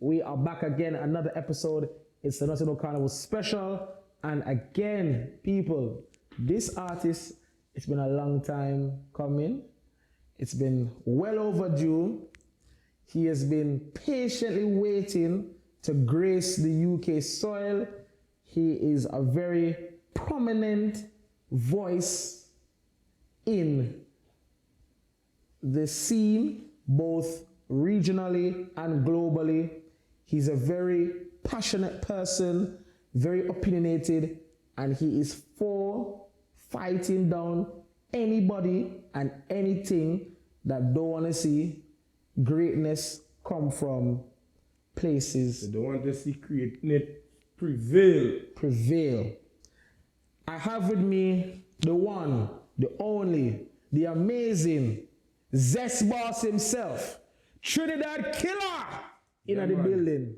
We are back again, another episode. It's the National Carnival special. And again, people, this artist, it's been a long time coming. It's been well overdue. He has been patiently waiting to grace the UK soil. He is a very prominent voice in the scene, both regionally and globally. He's a very passionate person, very opinionated, and he is for fighting down anybody and anything that don't want to see greatness come from places. They don't want to see greatness prevail. I have with me the one, the only, the amazing Zest Boss himself, Trinidad Killa, in the building.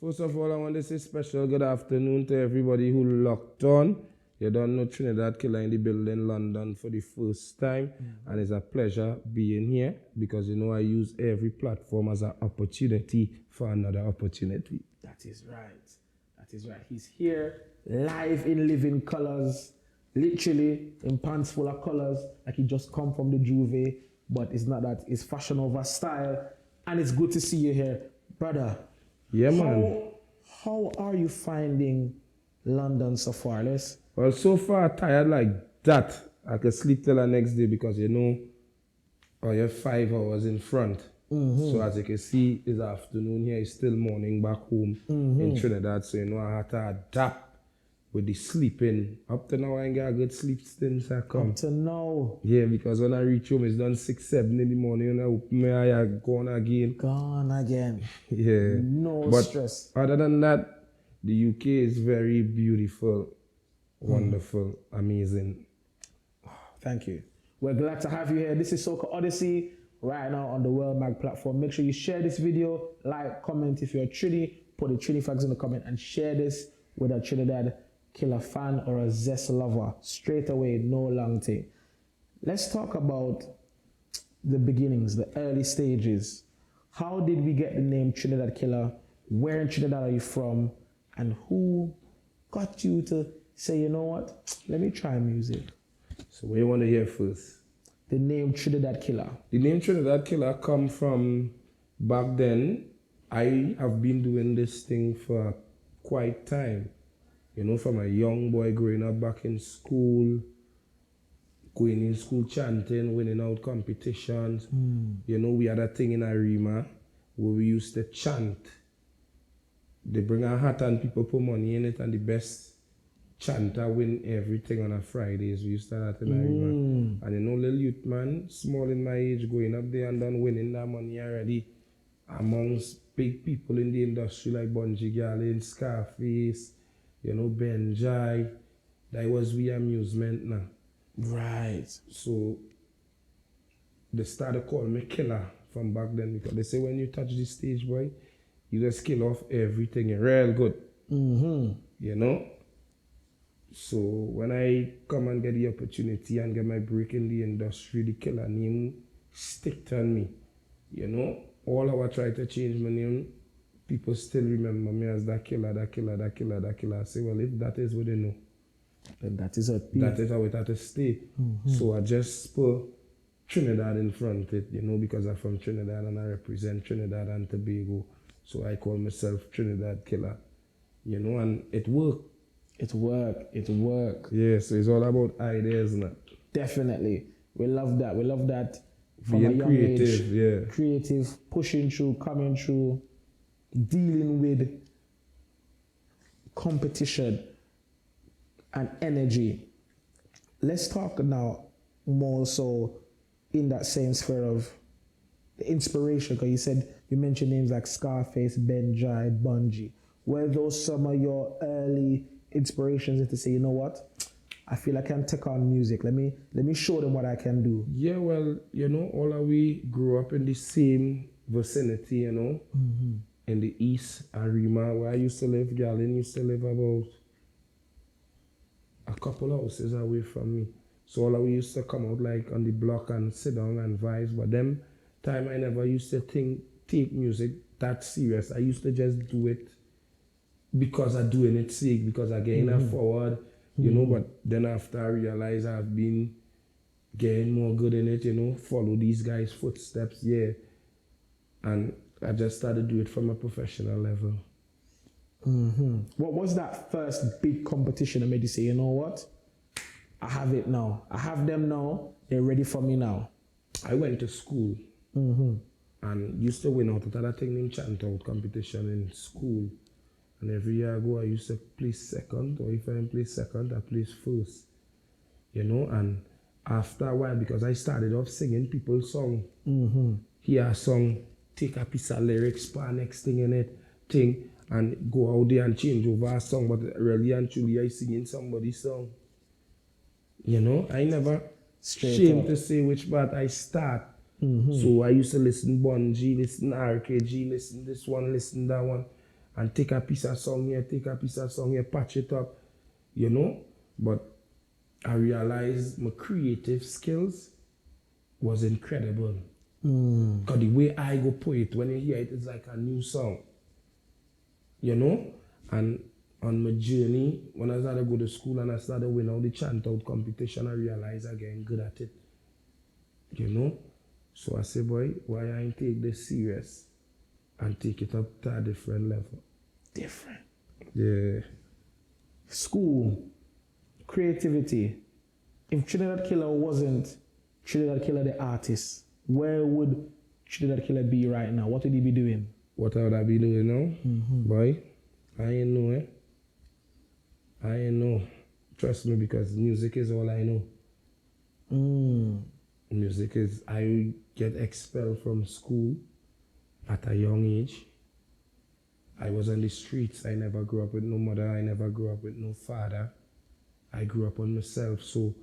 First of all, I want to say special good afternoon to everybody who locked on. You don't know Trinidad Killa in the building, London, for the first time. And it's a pleasure being here because, you know, I use every platform as an opportunity for another opportunity. That is right. That is right. He's here live in living colors, literally in pants full of colors, like he just come from the Juve. But it's not that. It's fashion over style. And it's good to see you here. Brother, yeah, man. How are you finding London so far? Well, so far, tired like that. I can sleep till the next day because, you know, you're 5 hours in front. So as you can see, it's afternoon here. It's still morning back home in Trinidad. So, you know, I had to adapt with the sleeping. Up to now, I ain't got a good sleep since I come. Up to now? Yeah, because when I reach home, it's done 6, 7 in the morning, and I open my eye, I'm gone again. Gone again. Yeah. No but stress. Other than that, the UK is very beautiful, wonderful, amazing. Thank you. We're glad to have you here. This is SOCA Odyssey right now on the WORLMAG platform. Make sure you share this video, like, comment. If you're a Trini, put the Trini flags in the comment and share this with a Trinidad Killa fan or a Zest lover. Straight away, no long thing. Let's talk about the beginnings, the early stages. How did we get the name Trinidad Killa? Where in Trinidad are you from? And who got you to say, you know what, let me try music? So what you want to hear first? The name Trinidad Killa. The name Trinidad Killa come from back then. I have been doing this thing for quite time. You know, from a young boy growing up back in school, going in school chanting, winning out competitions. You know, we had a thing in Arima where we used to chant. They bring a hat and people put money in it, and the best chanter win everything on a Fridays. We used to have that in Arima. And you know, little youth man, small in my age, going up there and done winning that money already amongst big people in the industry like Bunji Garlin, Scarface, you know, Benjai. That was we amusement now. Right. So they started calling me Killer from back then because they say when you touch the stage, boy, you just kill off everything. You're real good. You know? So when I come and get the opportunity and get my break in the industry, the Killer name stick on me. You know? All I try to change my name, people still remember me as that killer, that killer, that killer, that killer. I say, well, if that is what they know, then that is how it had to stay. So I just put Trinidad in front of it, you know, because I'm from Trinidad and I represent Trinidad and Tobago. So I call myself Trinidad Killa, you know, and it worked. It worked. Yeah, so it's all about ideas now. Definitely. We love that. We love that. From being a young creative, age, yeah. Creative, pushing through, coming through, dealing with competition and energy. Let's talk now more so in that same sphere of the inspiration, because you mentioned names like Scarface, Benjai, Bunji. Were those some of your early inspirations to say, you know what, I feel I can take on music. Let me show them what I can do. Yeah, well, you know, all of we grew up in the same vicinity, you know, in the East Arima, where I used to live. Garlin used to live about a couple of houses away from me. So all of we used to come out like on the block and sit down and vibes. But them time I never used to take music that serious. I used to just do it because I'm doing it sake, because I'm getting forward, you know, but then after I realized I've been getting more good in it, you know, follow these guys' footsteps, yeah. And I just started to do it from a professional level. What was that first big competition that made you say, you know what? I have it now. I have them now. They're ready for me now. I went to school and used to win out at that thing named chant out competition in school. And every year I go, I used to place second, or if I didn't place second, I place first. You know, and after a while, because I started off singing people's song, hear a song, take a piece of lyrics, put next thing in it, thing, and go out there and change over a song, but really and truly I singing somebody's song. You know, I never shame to say which part I start. So I used to listen Bon G, listen RKG, listen this one, listen that one, and take a piece of song here, take a piece of song here, patch it up, you know. But I realized my creative skills was incredible. Because the way I go put it, when you hear it, it's like a new song, you know. And on my journey, when I started to go to school and I started winning all the chant out competition, I realized I'm getting good at it, you know. So I say, boy, why I ain't take this serious and take it up to a different level. Different. Yeah. School, creativity. If Trinidad Killa wasn't Trinidad Killa the artist, where would Trinidad Killa be right now? What would he be doing? What would I be doing now? Boy, I ain't know, eh? I ain't know. Trust me, because music is all I know. Music is, I get expelled from school at a young age. I was on the streets. I never grew up with no mother. I never grew up with no father. I grew up on myself. So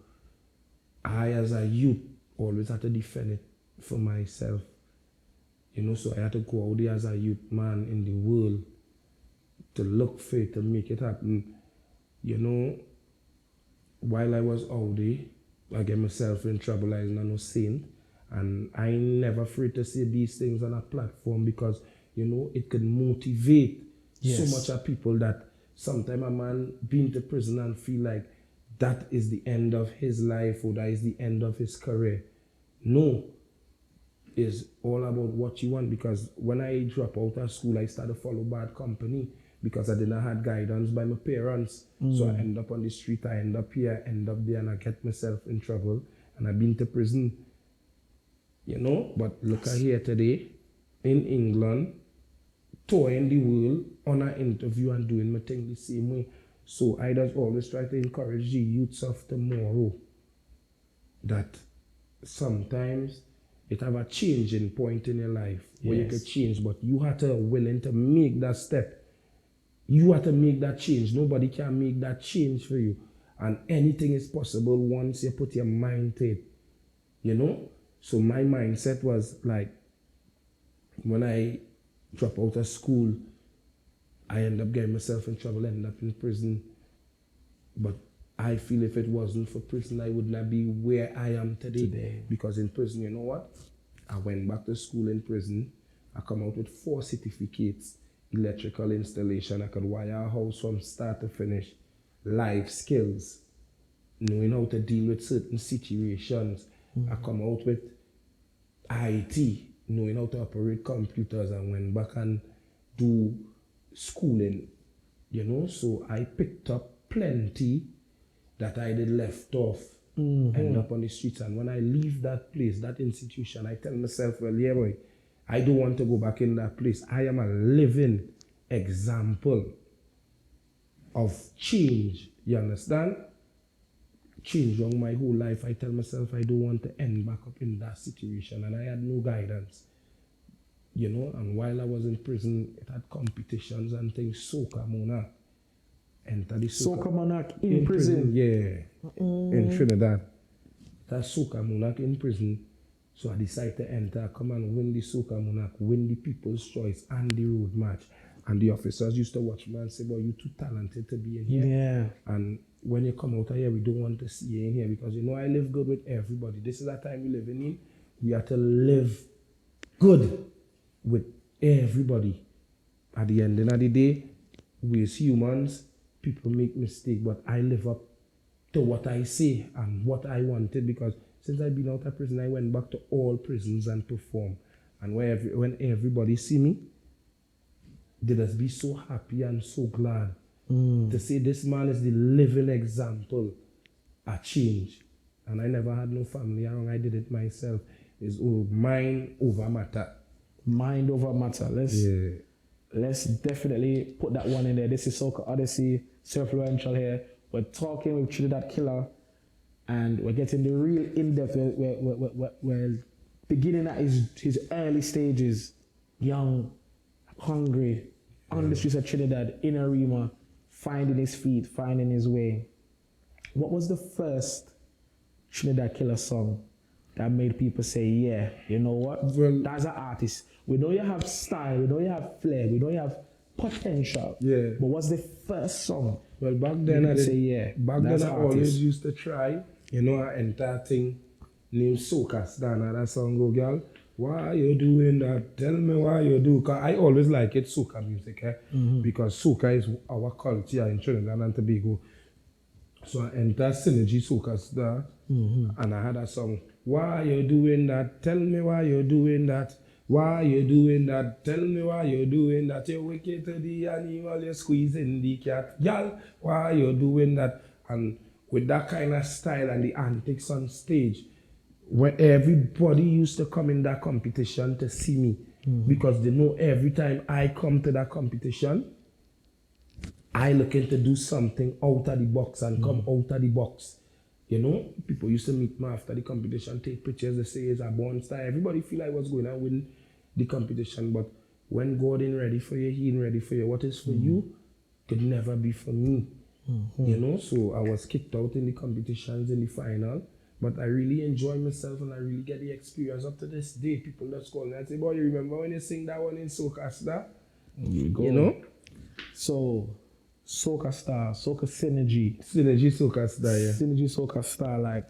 I, as a youth, always had to defend it for myself. You know, so I had to go out there as a youth man in the world to look for it, to make it happen. You know, while I was out there, I get myself in trouble. I was not no saint. And I ain't never afraid to say these things on a platform because, you know, it can motivate so much of people that sometimes a man been to prison and feel like that is the end of his life or that is the end of his career. No, it's all about what you want, because when I drop out of school, I started to follow bad company because I didn't have guidance by my parents. So I end up on the street, I end up here, I end up there, and I get myself in trouble. And I've been to prison, you know. But look at here today, in England, touring the world on an interview and doing my thing the same way. So I just always try to encourage the youths of tomorrow that sometimes it have a changing point in your life where you can change, but you have to willing to make that step. You have to make that change. Nobody can make that change for you. And anything is possible once you put your mind to it. You know? So my mindset was like, when I drop out of school, I end up getting myself in trouble, end up in prison. But I feel if it wasn't for prison, I would not be where I am today. Because in prison, you know what? I went back to school in prison. I come out with 4 certificates. Electrical installation, I could wire a house from start to finish. Life skills, knowing how to deal with certain situations. I come out with IT, knowing how to operate computers, and went back and do schooling, you know. So I picked up plenty that I did left off, end up on the streets. And when I leave that place, that institution, I tell myself, well, yeah, boy, I don't want to go back in that place. I am a living example of change. You understand? Change on my whole life. I tell myself I don't want to end back up in that situation. And I had no guidance. You know, and while I was in prison, it had competitions and things. SOCA Monarch. Enter the SOCA Monarch in prison? Yeah. In Trinidad. That's SOCA Monarch in prison. So I decided to enter, come and win the SOCA Monarch, win the People's Choice and the road match. And the officers used to watch me and say, boy, you're too talented to be in here. Yeah. And when you come out of here, we don't want to see you in here because, you know, I live good with everybody. This is the time we're living in. We have to live good with everybody. At the end of the day, we as humans, people make mistakes, but I live up to what I say and what I wanted, because since I've been out of prison, I went back to all prisons and perform. And when everybody see me, they just be so happy and so glad to say this man is the living example of change. And I never had no family around. I did it myself. It's mind over matter. Mind over matter. Let's definitely put that one in there. This is SOCA Odyssey, Surfluential here. We're talking with Trinidad Killa, and we're getting the real in-depth. We're beginning at his early stages, young, hungry, on the streets of Trinidad, in a Rima, finding his feet, finding his way. What was the first Trinidad Killa song that made people say, yeah, you know what? Well, that's an artist. We know you have style, we know you have flair, we know you have potential. Yeah. But what's the first song? Well, back then I always used to try, you know, an entire thing named SOCA. That song go, girl, why you doing that? Tell me why you do. Cause I always like it, SOCA music, because SOCA is our culture in Trinidad and Tobago. So I entered Synergy SOCA Star, and I had a song, why you doing that? Tell me why you doing that. Why you doing that? Tell me why you doing that. You wicked to the animal, you squeezing the cat. Y'all, why you doing that? And with that kind of style and the antics on stage, where everybody used to come in that competition to see me, because they know every time I come to that competition, I looking to do something out of the box and come out of the box. You know, people used to meet me after the competition, take pictures, they say it's a born star. Everybody feel I was going to win the competition, but when God ain't ready for you, he ain't ready for you. What is for you could never be for me. You know, so I was kicked out in the competitions in the final, but I really enjoy myself and I really get the experience up to this day. People just call me and say, boy, you remember when you sing that one in SOCA Star? You know? So, SOCA Star, SOCA Synergy. Synergy SOCA Star, yeah. Synergy SOCA Star, like,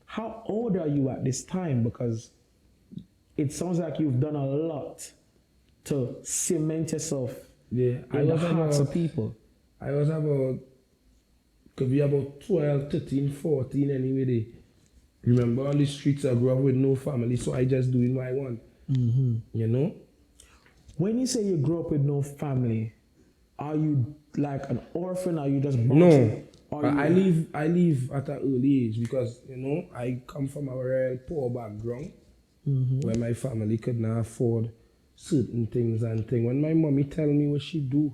how old are you at this time? Because it sounds like you've done a lot to cement yourself in the hearts of people. I was could be about 12, 13, 14 anyway. They remember on the streets I grew up with no family, so I just doing what I want. You know? When you say you grew up with no family, are you like an orphan? Are you just no? I leave at an early age because, you know, I come from a real poor background where my family could not afford certain things and things. When my mommy tell me what she do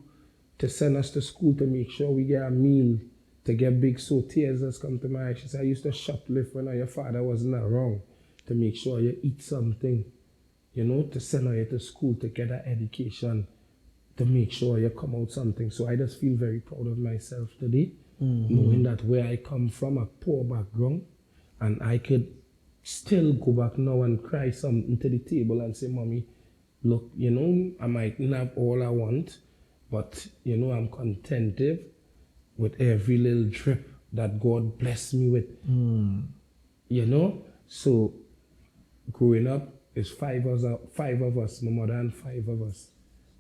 to send us to school to make sure we get a meal, to get big, so tears just come to my eyes. She said, I used to shoplift when your father wasn't around to make sure you eat something, you know, to send you to school to get an education, to make sure you come out something. So I just feel very proud of myself today, knowing that where I come from, a poor background, and I could still go back now and cry something to the table and say, Mommy, look, you know, I might not have all I want, but, you know, I'm contented with every little drip that God blessed me with. You know? So, growing up, it's five of us, my mother and 5 of us.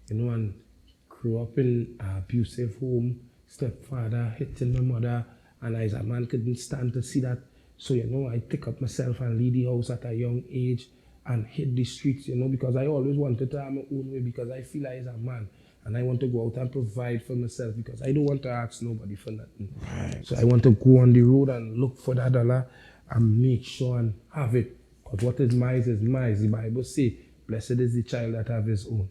You know, and grew up in an abusive home, stepfather hitting my mother, and as a man couldn't stand to see that. So, you know, I pick up myself and leave the house at a young age and hit the streets, you know, because I always wanted to have my own way because I feel like as a man and I want to go out and provide for myself because I don't want to ask nobody for nothing. Right. So I want to go on the road and look for that dollar and make sure and have it. Because what is mine is mine. The Bible says, blessed is the child that have his own.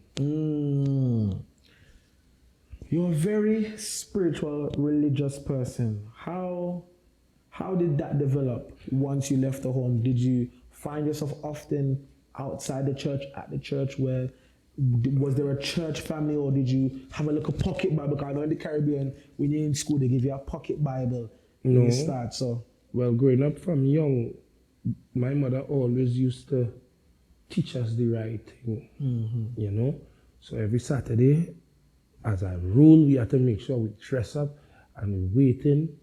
You're a very spiritual, religious person. How did that develop once you left the home? Did you find yourself often outside the church, at the church? Where was there a church family, or did you have a little pocket Bible? Because I know in the Caribbean, when you're in school, they give you a pocket Bible when you start. So, well, growing up from young, my mother always used to teach us the right thing, you know. So every Saturday, as a rule, we had to make sure we dress up and we're waiting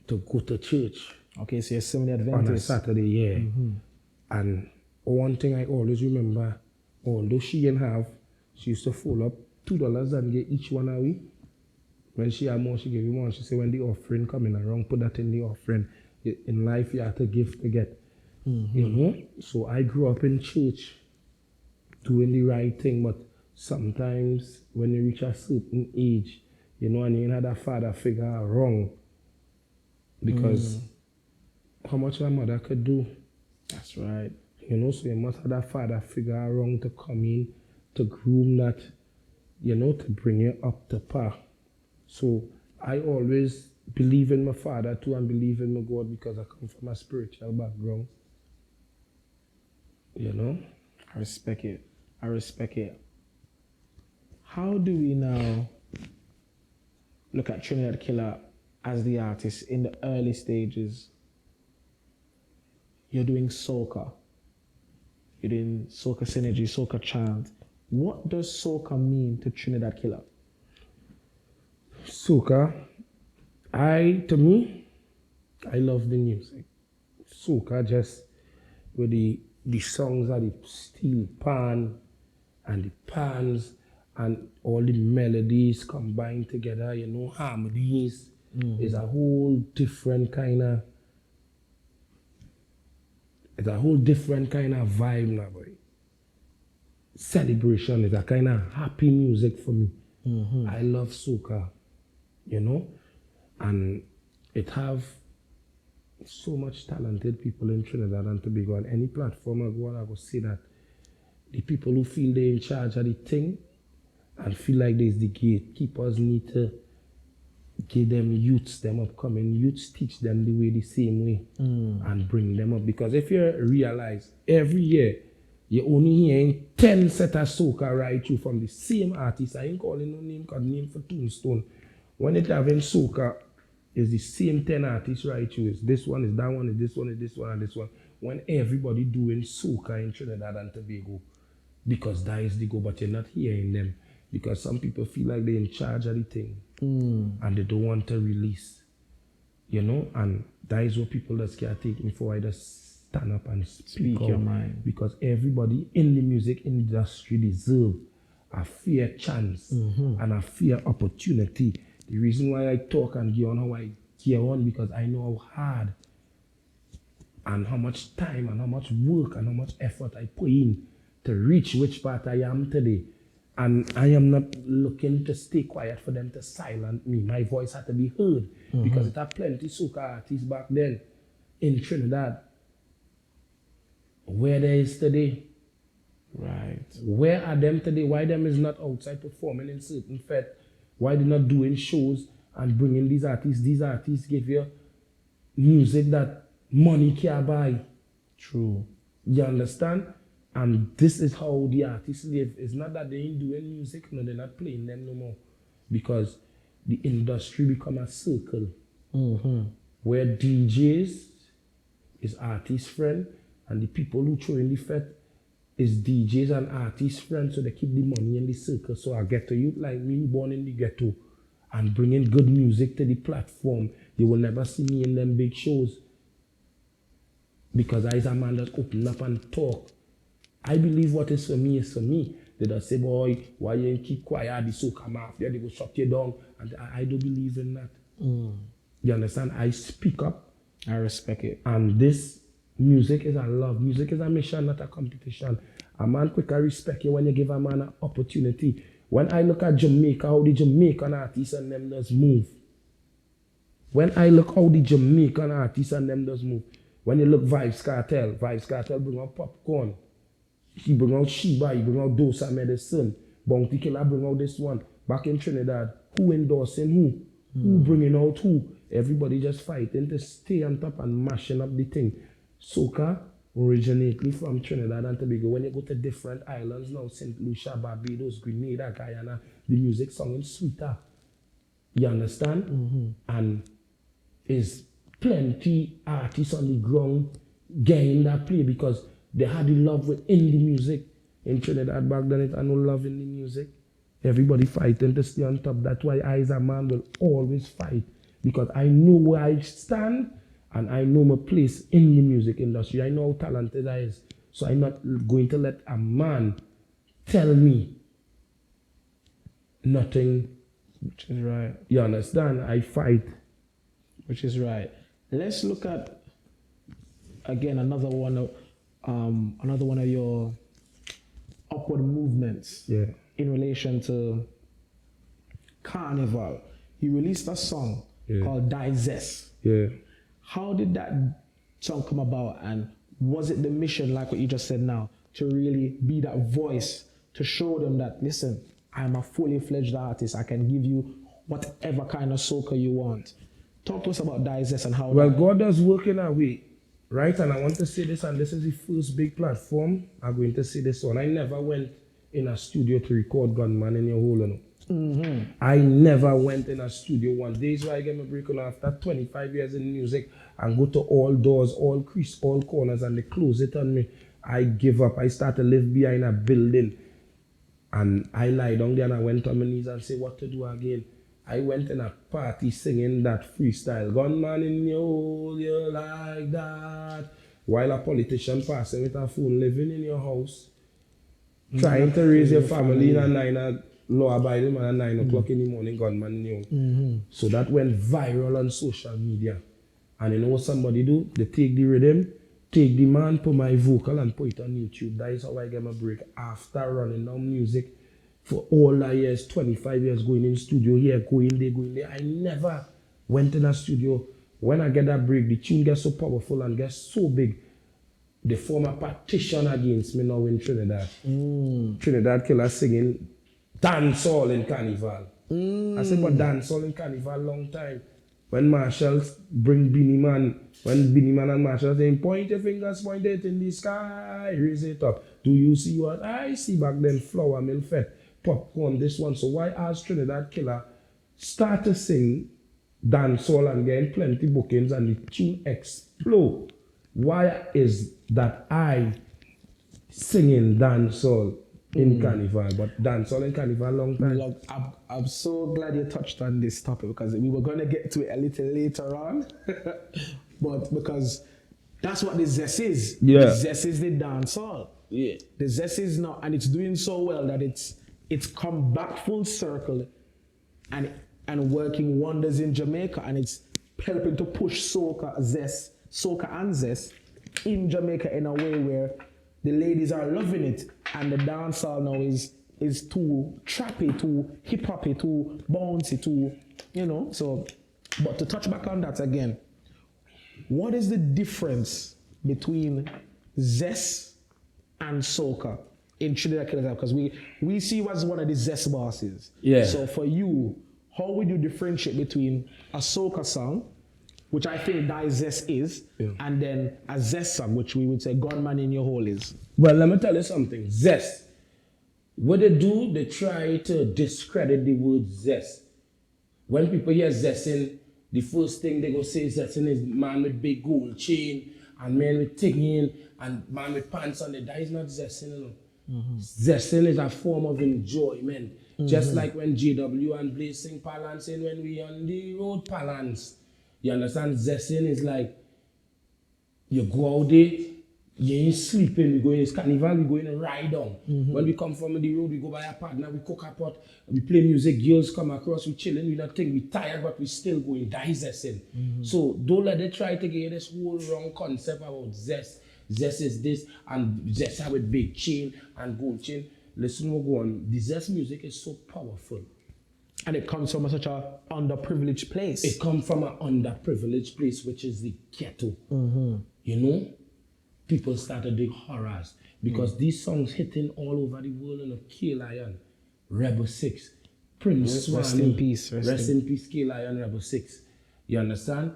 to go to church. Okay, so you're Seventh-day Adventist. On a Saturday, yeah. And one thing I always remember, although she didn't have she used to fold up $2 and get each one away. When she had more, she gave you more. She said, when the offering coming around, put that in the offering. In life, you have to give to get. You know? So I grew up in church doing the right thing, but sometimes when you reach a certain age, you know, and you had a father figure wrong, because how much my mother could do. That's right. You know, so you must have that father figure wrong to come in, to groom that, you know, to bring you up to par. So I always believe in my father too and believe in my God because I come from a spiritual background. You know? I respect it. I respect it. How do we now look at Trinidad Killa as the artist in the early stages? You're doing SOCA. You're doing SOCA Synergy, SOCA Chant. What does SOCA mean to Trinidad Killa? SOCA, to me, I love the music. SOCA just with the songs are the steel pan and the pans and all the melodies combined together, you know, harmonies. Is a whole different kind of vibe now, boy. Celebration is a kind of happy music for me. I love SOCA, you know, and it have so much talented people in Trinidad and Tobago. On any platform I go on, I go see that the people who feel they're in charge of the thing and feel like there's the gatekeepers need to give them youths, them upcoming youths, teach them the same way and bring them up. Because if you realize every year you're only hearing 10 set of SOCA right through from the same artist. I ain't calling no name because name for Tombstone. When it having SOCA, it's the same 10 artists right through. It's this one, is that one, is this one, is this one, and this one. When everybody doing SOCA in Trinidad and Tobago, because that is the go, but you're not hearing them. Because some people feel like they're in charge of the thing and they don't want to release, you know, and that is what people that can't take me for. I just stand up and speak your mind. Because everybody in the music industry deserve a fair chance and a fair opportunity. The reason why I talk and get on how I get on, because I know how hard and how much time and how much work and how much effort I put in to reach which part I am today. And I am not looking to stay quiet for them to silence me. My voice had to be heard because it had plenty SOCA artists back then in Trinidad. Where they is today. Right. Where are them today? Why them is not outside performing in certain fete? Why they not doing shows and bringing these artists? These artists give you music that money can't buy. True. You understand? And this is how the artists live. It's not that they ain't doing music, no, they're not playing them no more. Because the industry become a circle where DJs is artist friend and the people who throw in the fete is DJs and artist friends, so they keep the money in the circle. So I get to youth like me, born in the ghetto, and bringing good music to the platform. You will never see me in them big shows because I is a man that open up and talk. I believe what is for me is for me. They just say, boy, why you ain't keep quiet? The SOCA Mafia, they go shut you down. And I don't believe in that. You understand? I speak up. I respect it. And this music is a love. Music is a mission, not a competition. A man quicker respect you when you give a man an opportunity. When I look at Jamaica, how the Jamaican artists and them does move. When I look how the Jamaican artists and them does move. When you look Vibes Cartel bring out popcorn. He bring out Sheba, he bring out Dosa Medicine. Bounty Killer bring out this one. Back in Trinidad, who endorsing who? Who bringing out who? Everybody just fighting to stay on top and mashing up the thing. SOCA originally from Trinidad and Tobago. When you go to different islands now, St. Lucia, Barbados, Grenada, Guyana, the music song is sweeter. You understand? And is plenty artists on the ground getting that play because they had the love within the music. In Trinidad back then, it had no love in the music. Everybody fighting to stay on top. That's why I as a man will always fight. Because I know where I stand and I know my place in the music industry. I know how talented I is. So I'm not going to let a man tell me nothing. Which is right. You understand? I fight. Which is right. Let's look at again another one of your upward movements. Yeah. In relation to Carnival. You released a song called DANCEHALL. Yeah. How did that song come about, and was it the mission, like what you just said now, to really be that voice to show them that, listen, I'm a fully fledged artist, I can give you whatever kind of soca you want? Talk to us about DANCEHALL and how. Well, God does work in a way, right? And I want to say this, and this is the first big platform I'm going to say this on. I never went in a studio to record Gunman in Your Hole, you know. I never went in a studio one day. Is why I get my break on after 25 years in music and go to all doors, all crease, all corners, and they close it on me. I give up. I start to live behind a building, and I lie down there and I went on my knees and say, what to do again? I went in a party singing that freestyle, gunman in your hole, you like that, while a politician passing with a phone, living in your house, trying to raise your family in a 9 law-abiding man at 9 o'clock in the morning, gunman in your hole. So that went viral on social media. And you know what somebody do? They take the rhythm, take the man, put my vocal and put it on YouTube. That is how I get my break after running down music for all the years, 25 years, going in studio here, going there. I never went in a studio. When I get that break, the tune gets so powerful and gets so big, they form a petition against me now in Trinidad. Trinidad Killa singing dancehall in Carnival. I said, but dancehall in Carnival long time. When Marshall bring Beanie Man, when Beanie Man and Marshall saying, point your fingers, point it in the sky, raise it up. Do you see what I see back then? Flour mill fed, popcorn, this one. So why ask Trinidad Killa start to sing dancehall and getting plenty bookings and the tune explode? Why is that I singing dancehall in Carnival, but dancehall in Carnival long time? Look, I'm so glad you touched on this topic, because we were going to get to it a little later on. But because that's what the zest is. Yeah. The zest is the dancehall. Yeah. The zest is not, and it's doing so well that it's come back full circle and working wonders in Jamaica, and it's helping to push soca and zest in Jamaica in a way where the ladies are loving it, and the dancehall now is too trappy, too hip-hoppy, too bouncy, too, you know. So, but to touch back on that again, what is the difference between zest and soca in Trinidad Killa? Because we see you as one of the zest bosses. Yeah. So for you, how would you differentiate between a soca song, which I think that zest is, and then a zest song, which we would say gunman in your hole is? Well, let me tell you something. Zest. What they do, they try to discredit the word zest. When people hear zesting, the first thing they go say zesting is man with big gold chain and man with tinging and man with pants on it. That is not zesting, you know. Zesting is a form of enjoyment. Just like when JW and Blaze sing Palancing, when we on the road Palance. You understand? Zesting is like, you go out there, you ain't sleeping, we go in this Carnival, we go in and ride on. When we come from the road, we go by a partner, we cook a pot, we play music, girls come across, we chilling, we not think we tired, but we still going, that is zesting. So don't let them try to get this whole wrong concept about zest. Zest is this, and zest have with big chain and gold chain. Listen, we'll go on. The zest music is so powerful. And it comes from such a underprivileged place. It comes from an underprivileged place, which is the ghetto. You know? People started doing horrors because these songs hitting all over the world in a K-Lion, Rebel 6, Prince Swami. Rest in peace. Rest in peace, K-Lion, Rebel 6. You understand?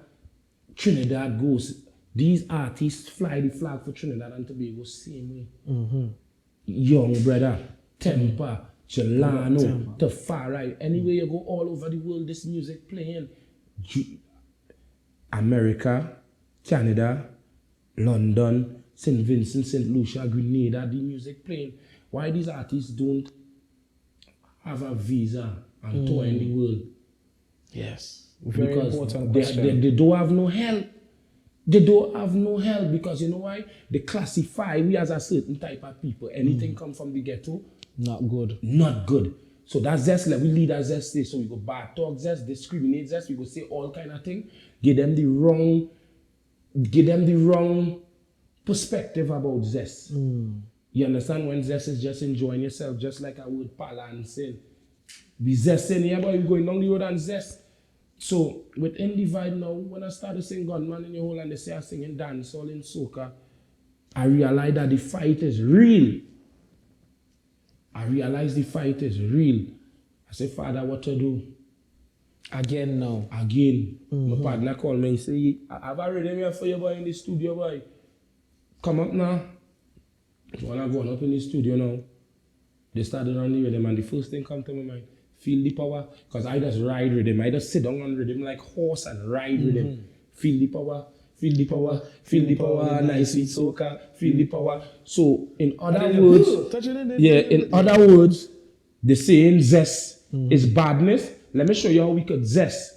Trinidad goes. These artists fly the flag for Trinidad and Tobago same way. Young Brother, Temper, Jelano, Tafari. Anywhere you go all over the world, this music playing. America, Canada, London, St. Vincent, St. Lucia, Grenada, the music playing. Why these artists don't have a visa and tour in the world? Yes. Very because important question. they don't have no help. They don't have no help because you know why? They classify we as a certain type of people. Anything come from the ghetto, not good. Not good. So that's zest, like we lead as zest say. So we go bad talk zest, discriminate zest, we go say all kind of thing, give them the wrong perspective about zest. You understand? When zest is just enjoying yourself, just like I would balancing. Be zesting here, but you going down the road and zest. So within the vibe now, when I started singing Gunman in the whole and they say I singing dancehall in soca, I realized that the fight is real. I realized the fight is real. I said, Father, what to do? Again now. Again. My partner called me and say, I have a rhythm here for you, boy, in the studio, boy. Come up now. So when I'm going up in the studio now, they started on the rhythm and the first thing come to my mind, feel the power. Because I just ride rhythm. I just sit down on rhythm like horse and ride rhythm. Feel the power. Feel the power, feel the power, nice sweet soca, feel the power. So in other words, in other words, the saying zest is badness. Let me show you how we could zest.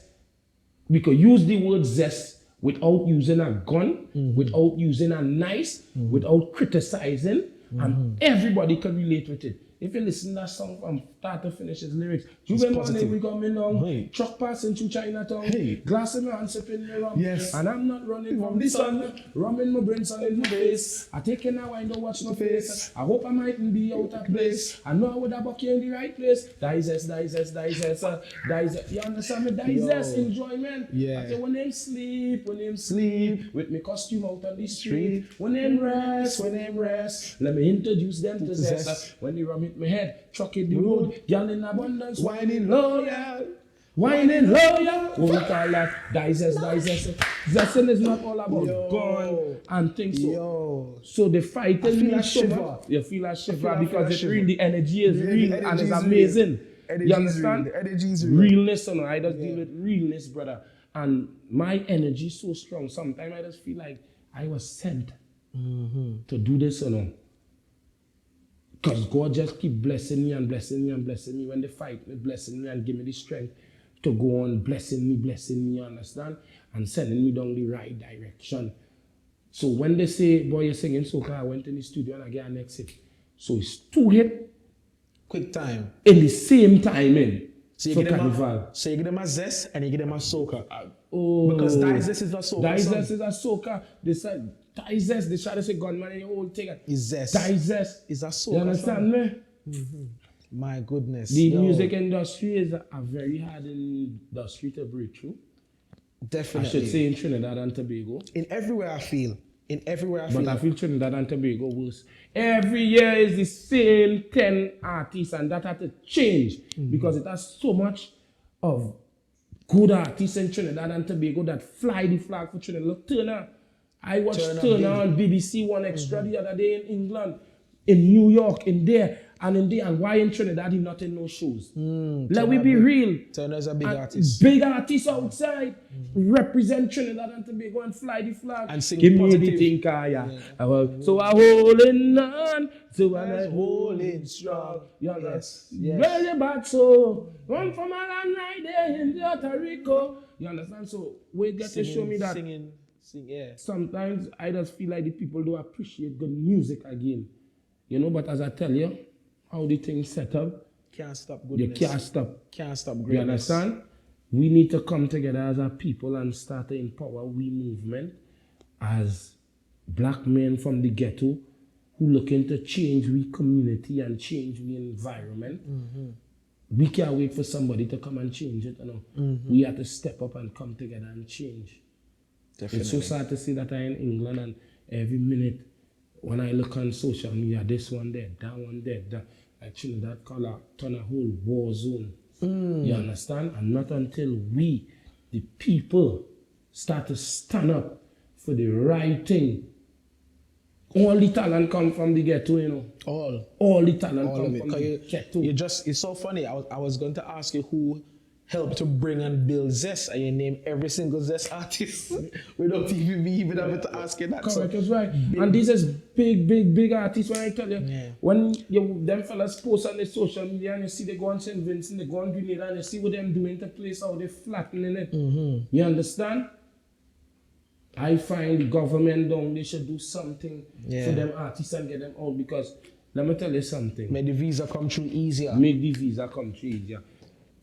We could use the word zest without using a gun, without using a knife, without criticizing, and everybody can relate with it. If you listen to that song from start to finish, his lyrics, you remember when we coming down, truck passing through Chinatown, glass in my hand, sipping the rum, and I'm not running from the sun, rum in my brain, sun in my face. I take in a wine, don't watch no face. I hope I mightn't be out of place. I know I would have bucked you in the right place. Digest. You understand me? Digest, enjoyment. I say when them sleep, with me costume out on the street. When them rest, let me introduce them to zest. When they rum hit my head, truck in the road, y'all in abundance, whining loyal. What we call that? Digest. Zesting is not all about gun and things. So the fighting me shiver. You feel a shiver because it's real. The energy is real and it's amazing. You understand? The energy is real. Realness, you know, I just deal with realness, brother. And my energy is so strong. Sometimes I just feel like I was sent to do this, you know. Because God just keep blessing me and blessing me and blessing me. When they fight me, blessing me and give me the strength to go on blessing me, you understand? And sending me down the right direction. So when they say, boy, you're singing soca, I went in the studio and I get an next hit. So it's 2 hits. Quick time. In the same timing. So you give them a zest and you give them a soca. Because digest is not soca. Digest is a soca. They said digest. They try to say gunman and the whole thing. Is zest. Digest is a soca. You understand me? My goodness. The music industry is a very hard industry to break through. Definitely. I should say in Trinidad and Tobago. In everywhere I feel. But I feel Trinidad and Tobago worse. Every year is the same 10 artists, and that had to change because it has so much of good artists in Trinidad and Tobago that fly the flag for Trinidad. Look, Turner. I watched Turner on BBC One Extra the other day in England, in New York, in there. And why in Trinidad he not in no shows? Let we be real. Turner's a big artist. Big artist outside. Represent Trinidad and Tobago and fly the flag. And sing Give positive. me the thing, so I holding on, so I'm holding strong. Yes. Very bad so. Run from a land right there in Puerto Rico. You understand? So we get to show me that. Sing, Sometimes I just feel like the people don't appreciate good music again. You know, but as I tell you, how the thing set up, can't stop goodness. You can't stop greatness. You understand? We need to come together as a people and start to empower we movement as black men from the ghetto who looking to change we community and change we environment. We can't wait for somebody to come and change it. You know? We have to step up and come together and change. Definitely. It's so sad to see that I'm in England and every minute when I look on social media, this one there, that one there, that like Trinidad Killa turn a whole war zone. You understand? And not until we, the people, start to stand up for the right thing. All the talent come from the ghetto, you know. All the talent come from the ghetto. It's so funny. I was going to ask you who helped to bring and build Zest, and you name every single Zest artist without even having to ask you that. Correct, that's right. And these is big artists. When I tell you, when them fellas post on the social media and you see they go on St. Vincent, they go on Grenada, and you see what them doing to place how they flattening it. You understand? I find the government down, they should do something for them artists and get them out, because Let me tell you something. Make the visa come through easier. Make the visa come through easier.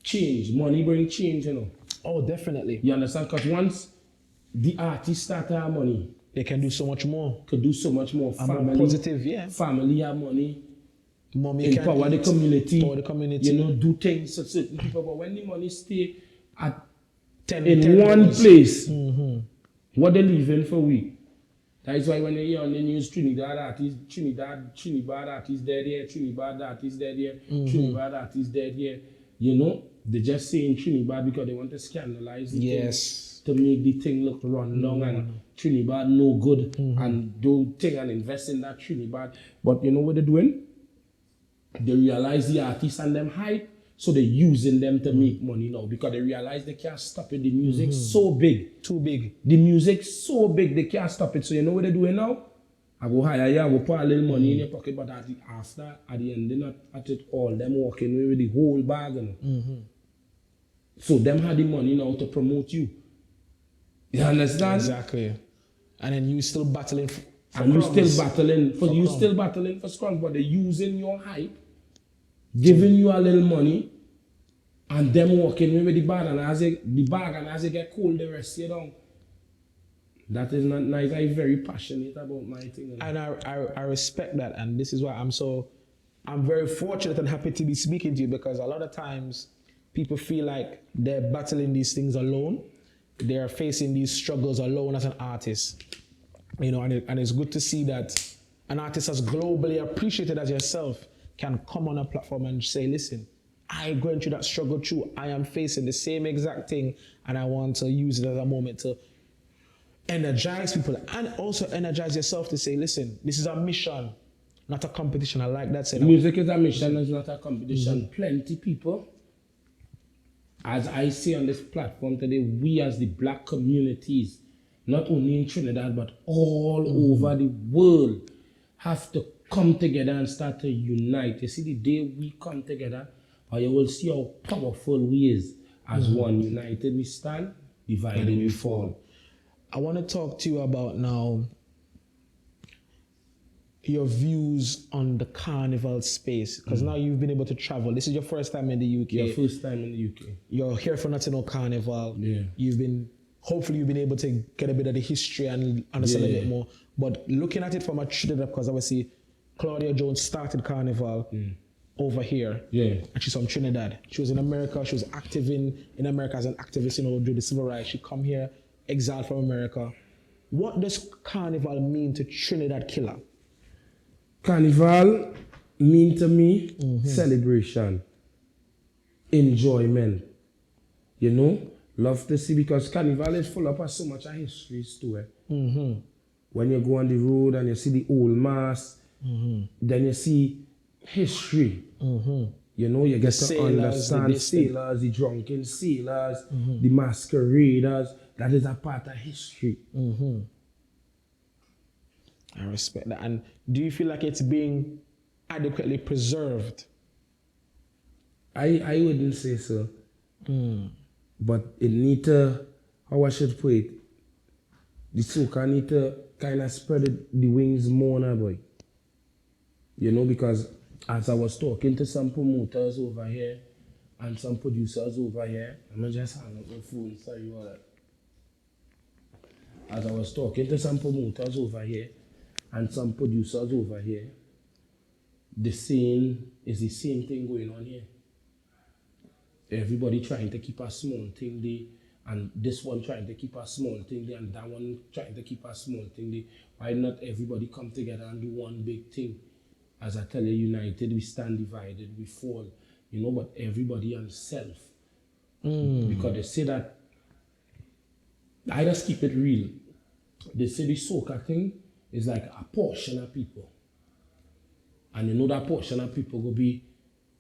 Change. Money bring change, you know. Oh, definitely. You understand? Because once the artists start to have money, they can do so much more. Could do so much more. Family, more positive, yeah. Family have money. Mommy empower the community. Empower the community. You know, do things for certain people. But when the money stay at 10 one place, what they leaving for we? That is why when you hear on the news, Trinidad artists dead here, Trinidad artists dead here, Trinidad artists dead here. You know, they just saying Trinidad because they want to scandalize the thing to make the thing look run down and Trinidad no good and do thing and invest in that Trinidad. But you know what they're doing? They realize the artists and them hype, so they're using them to make money now because they realize they can't stop it. The music so big. Too big. The music so big, they can't stop it. So you know what they're doing now? I go hire you, I go put a little money in your pocket, but at the end, they're not at it all. Them walking away with the whole bag. You know? So them had the money now to promote you. You understand? Exactly. And then you still battling for and you still battling for scrums, but they're using your hype, giving you a little money, and them walking away with the bag, and as they get cold, they rest you down. That is not nice. I'm very passionate about my thing. And I respect that, and this is why I'm very fortunate and happy to be speaking to you, because a lot of times people feel like they're battling these things alone. They're facing these struggles alone as an artist. You know, and it's good to see that an artist as globally appreciated as yourself can come on a platform and say, listen, I'm going through that struggle too. I am facing the same exact thing, and I want to use it as a moment to energize people and also energize yourself to say, listen, this is a mission, not a competition. I like that saying. Music is a mission, it's not a competition. Plenty people, as I say on this platform today, we as the black communities, not only in Trinidad, but all over the world, have to come together and start to unite. You see, the day we come together, you will see how powerful we is. As one, united we stand, divided we fall. I want to talk to you about now your views on the carnival space, because now you've been able to travel. This is your first time in the UK. Your first time in the UK. You're here for National Carnival. Yeah. Hopefully you've been able to get a bit of the history and understand a bit more. But looking at it from a Trinidad, because obviously Claudia Jones started Carnival over here. Yeah. And she's from Trinidad. She was in America. She was active in America as an activist, you know, during the civil rights. She come here, exiled from America. What does Carnival mean to Trinidad Killa? Carnival mean to me celebration, enjoyment, you know, love to see, because Carnival is full of so much histories to it. When you go on the road and you see the old mass, then you see history. You know, you get to understand sailors, the drunken sailors, the masqueraders. That is a part of history. I respect that. And do you feel like it's being adequately preserved? I wouldn't say so. But it need to, how I should put it, the SOCA need to kind of spread the wings more now, boy. You know, because as I was talking to some promoters over here and some producers over here, I'm just hang up my phone, sorry about that. As I was talking to some promoters over here and some producers over here, the same is the same thing going on here. Everybody trying to keep a small thing there, and this one trying to keep a small thing there, and that one trying to keep a small thing there. Why not everybody come together and do one big thing? As I tell you, united we stand, divided we fall. You know, but everybody on self. Because they say that, I just keep it real. They say the SOCA thing is like a portion of people. And you know that portion of people will be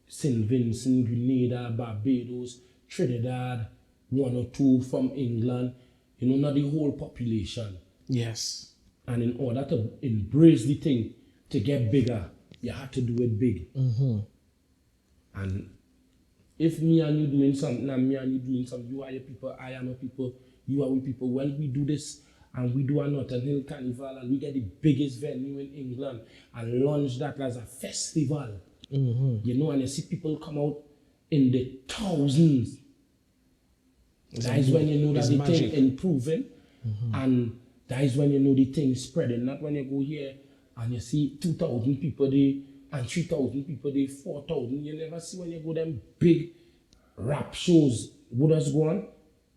St. Vincent, Grenada, Barbados, Trinidad, one or two from England, you know, not the whole population. Yes. And in order to embrace the thing, to get bigger, you have to do it big. And if me and you doing something, and me and you doing something, you are your people, I am a people, you are we people. When we do this and we do a Notting Hill Carnival, and we get the biggest venue in England and launch that as a festival. You know, and you see people come out in the thousands. That is when you know that the thing improving, and that is when you know the thing spreading. Not when you go here and you see 2,000 people there and 3,000 people there, 4,000. You never see when you go them big rap shows. What does go on?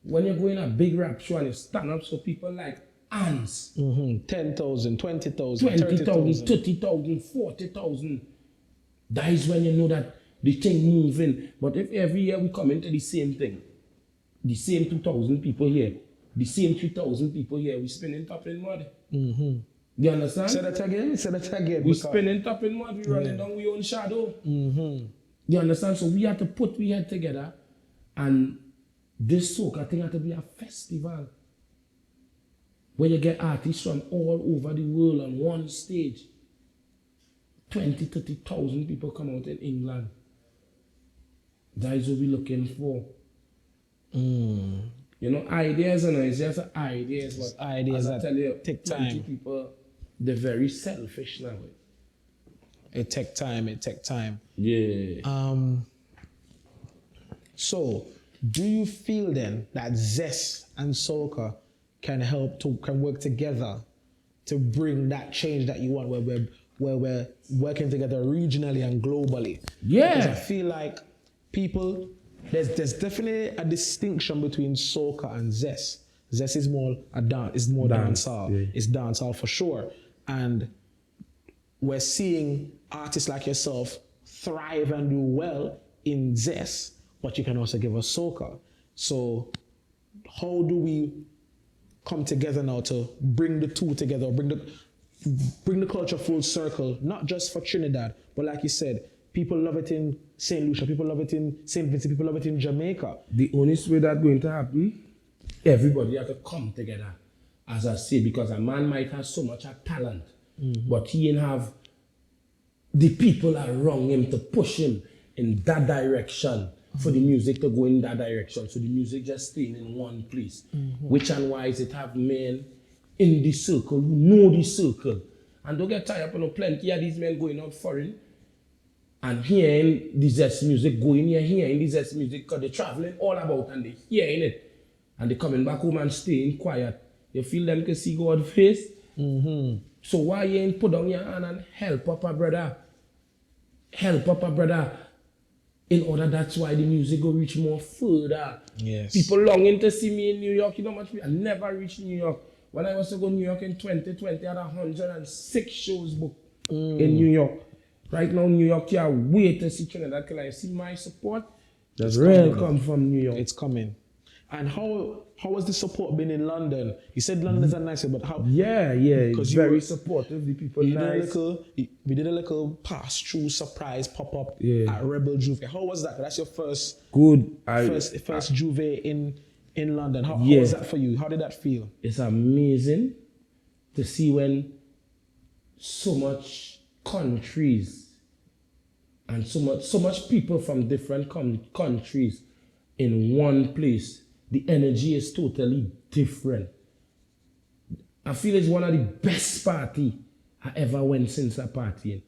When you go in a big rap show and you stand up so people like ants. 10,000, 20,000, 20,000, 30,000, 40,000. That is when you know that the thing moving. But if every year we come into the same thing, the same 2,000 people here, the same 3,000 people here, we spinning top in mud. You understand? Say that again. We spinning top in mud, we running down we own shadow. You understand? So we have to put we head together, and this soca thing had to be a festival where you get artists from all over the world on one stage. 20, 30,000 people come out in England. That is what we're looking for. You know, ideas, and it's just ideas, but ideas as I tell you, take 20 time. people, they're very selfish now. It take time. Yeah. So, do you feel then that Zest and SOCA can work together to bring that change that you want, where we're working together regionally and globally? Yeah. Because I feel like people, there's definitely a distinction between SOCA and Zest. Zest is more dancehall. Yeah. It's dancehall for sure. And we're seeing artists like yourself thrive and do well in Zest, but you can also give us SOCA. So how do we come together now to bring the two together, bring the culture full circle, not just for Trinidad, but like you said, people love it in St. Lucia, people love it in St. Vincent, people love it in Jamaica. The only way that's going to happen, everybody have to come together, as I say, because a man might have so much talent, but he ain't have the people around him to push him in that direction, for the music to go in that direction. So the music just staying in one place. Which and why is it have men in the circle who know the circle. And don't get tired up, plenty of these men going out foreign and hearing the Zest music, going here, hearing the Zest music, because they're traveling all about and they're hearing it. And they're coming back home and staying quiet. You feel them can see God's face? So why you ain't put down your hand and help up a brother? Help up a brother. In order, that's why the music will reach more further. Yes. People longing to see me in New York. You know much I never reached New York. When I was to go to New York in 2020, I had 106 shows booked in New York. Right now, New York, you wait to see Trinidad Killa. You see my support? That's real come from New York. It's coming. And how has the support been in London? You said London is a nice, but how? Yeah, it's very supportive. The people nice. We did a little pass-through surprise pop-up at Rebel Juve. How was that? That's your first first Juve in London. How was that for you? How did that feel? It's amazing to see when so much countries and so much people from different countries in one place. The energy is totally different. I feel it's one of the best party I ever went since I partying.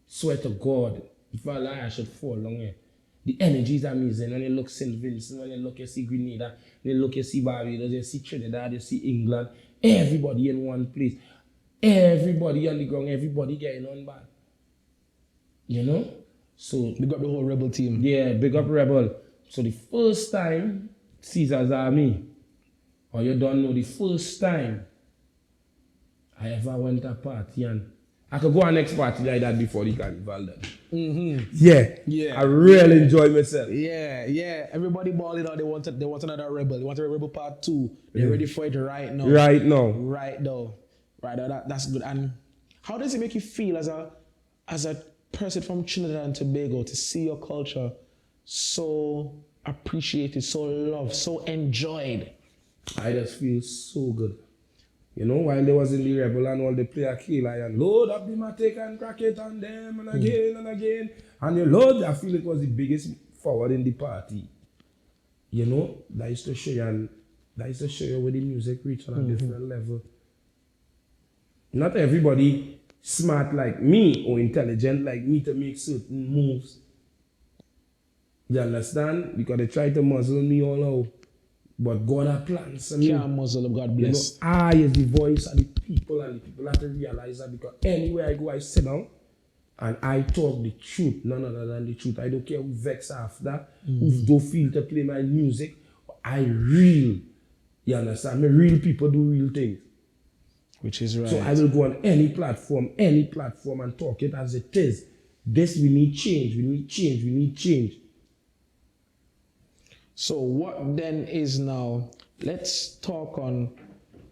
Swear to God, if I lie, I should fall long here. The energy is amazing. When you look St. Vincent, when you look, you see Grenada, when you look, you see Barbados, you see Trinidad, you see England. Everybody in one place. Everybody on the ground, everybody getting on bad. You know? So Big up the whole Rebel team. Yeah, big up Rebel. So the first time Caesar's Army, or you don't know, the first time I ever went to a party, and I could go on next party like that before the carnival done. Yeah. I really enjoy myself. Yeah. Everybody balling out. They want another Rebel. They want a Rebel Part 2. They're ready for it right now. Right now. That's good. And how does it make you feel as a person from Trinidad and Tobago to see your culture so appreciated, so loved, so enjoyed? I just feel so good. You know, while they was in the Rebel and all, they play a key and load up the matic and crack it on them and again and again. And you load, I feel it was the biggest forward in the party. You know, that used to show you, and That is to show you where the music reach on a different level. Not everybody smart like me or intelligent like me to make certain moves. You understand? Because they try to muzzle me all out. But God has plans for me. Can't muzzle them, God bless. You know, I is the voice of the people, and the people have to realize that, because anywhere I go, I sit down and I talk the truth, none other than the truth. I don't care who vex after, who don't feel to play my music. I real. You understand? Me real people do real things. Which is right. So I will go on any platform and talk it as it is. This, we need change, we need change, we need change. So what then is now, let's talk on,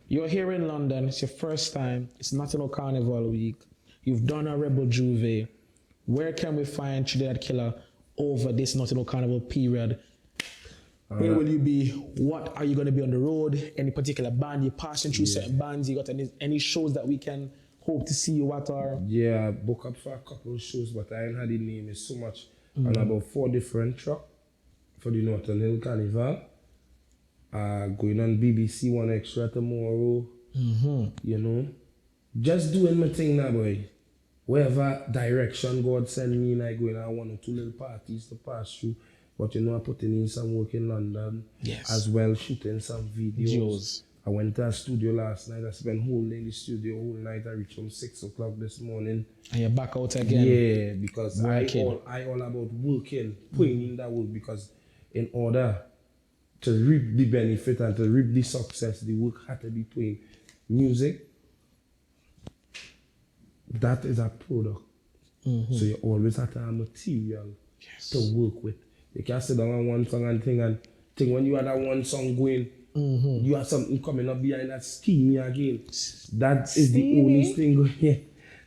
you're here in London, it's your first time, it's National Carnival Week, you've done a Rebel Juve. Where can we find Trinidad Killa over this National Carnival period? Where will you be? What are you going to be on the road? Any particular band? You're passing through certain bands? You got any shows that we can hope to see you at? Or? Yeah, I book up for a couple of shows, but I ain't had the name. It's so much. And about 4 different tracks for the Northern Hill Carnival. Going on BBC One Extra tomorrow. You know, just doing my thing now, boy. Wherever direction God send me, and I go in, I 1 or 2 little parties to pass through. But you know, I'm putting in some work in London, as well, shooting some videos. I went to a studio last night. I spent whole day in the studio, whole night. I reached home 6 o'clock this morning. And you're back out again? Yeah, because I all about working, putting in that work, because in order to reap the benefit and to reap the success, the work had to be put in. Music, that is a product. So you always have to have material to work with. You can't sit down on one song and think when you have that one song going, you have something coming up behind that steamy again. That is the only thing going. Yeah.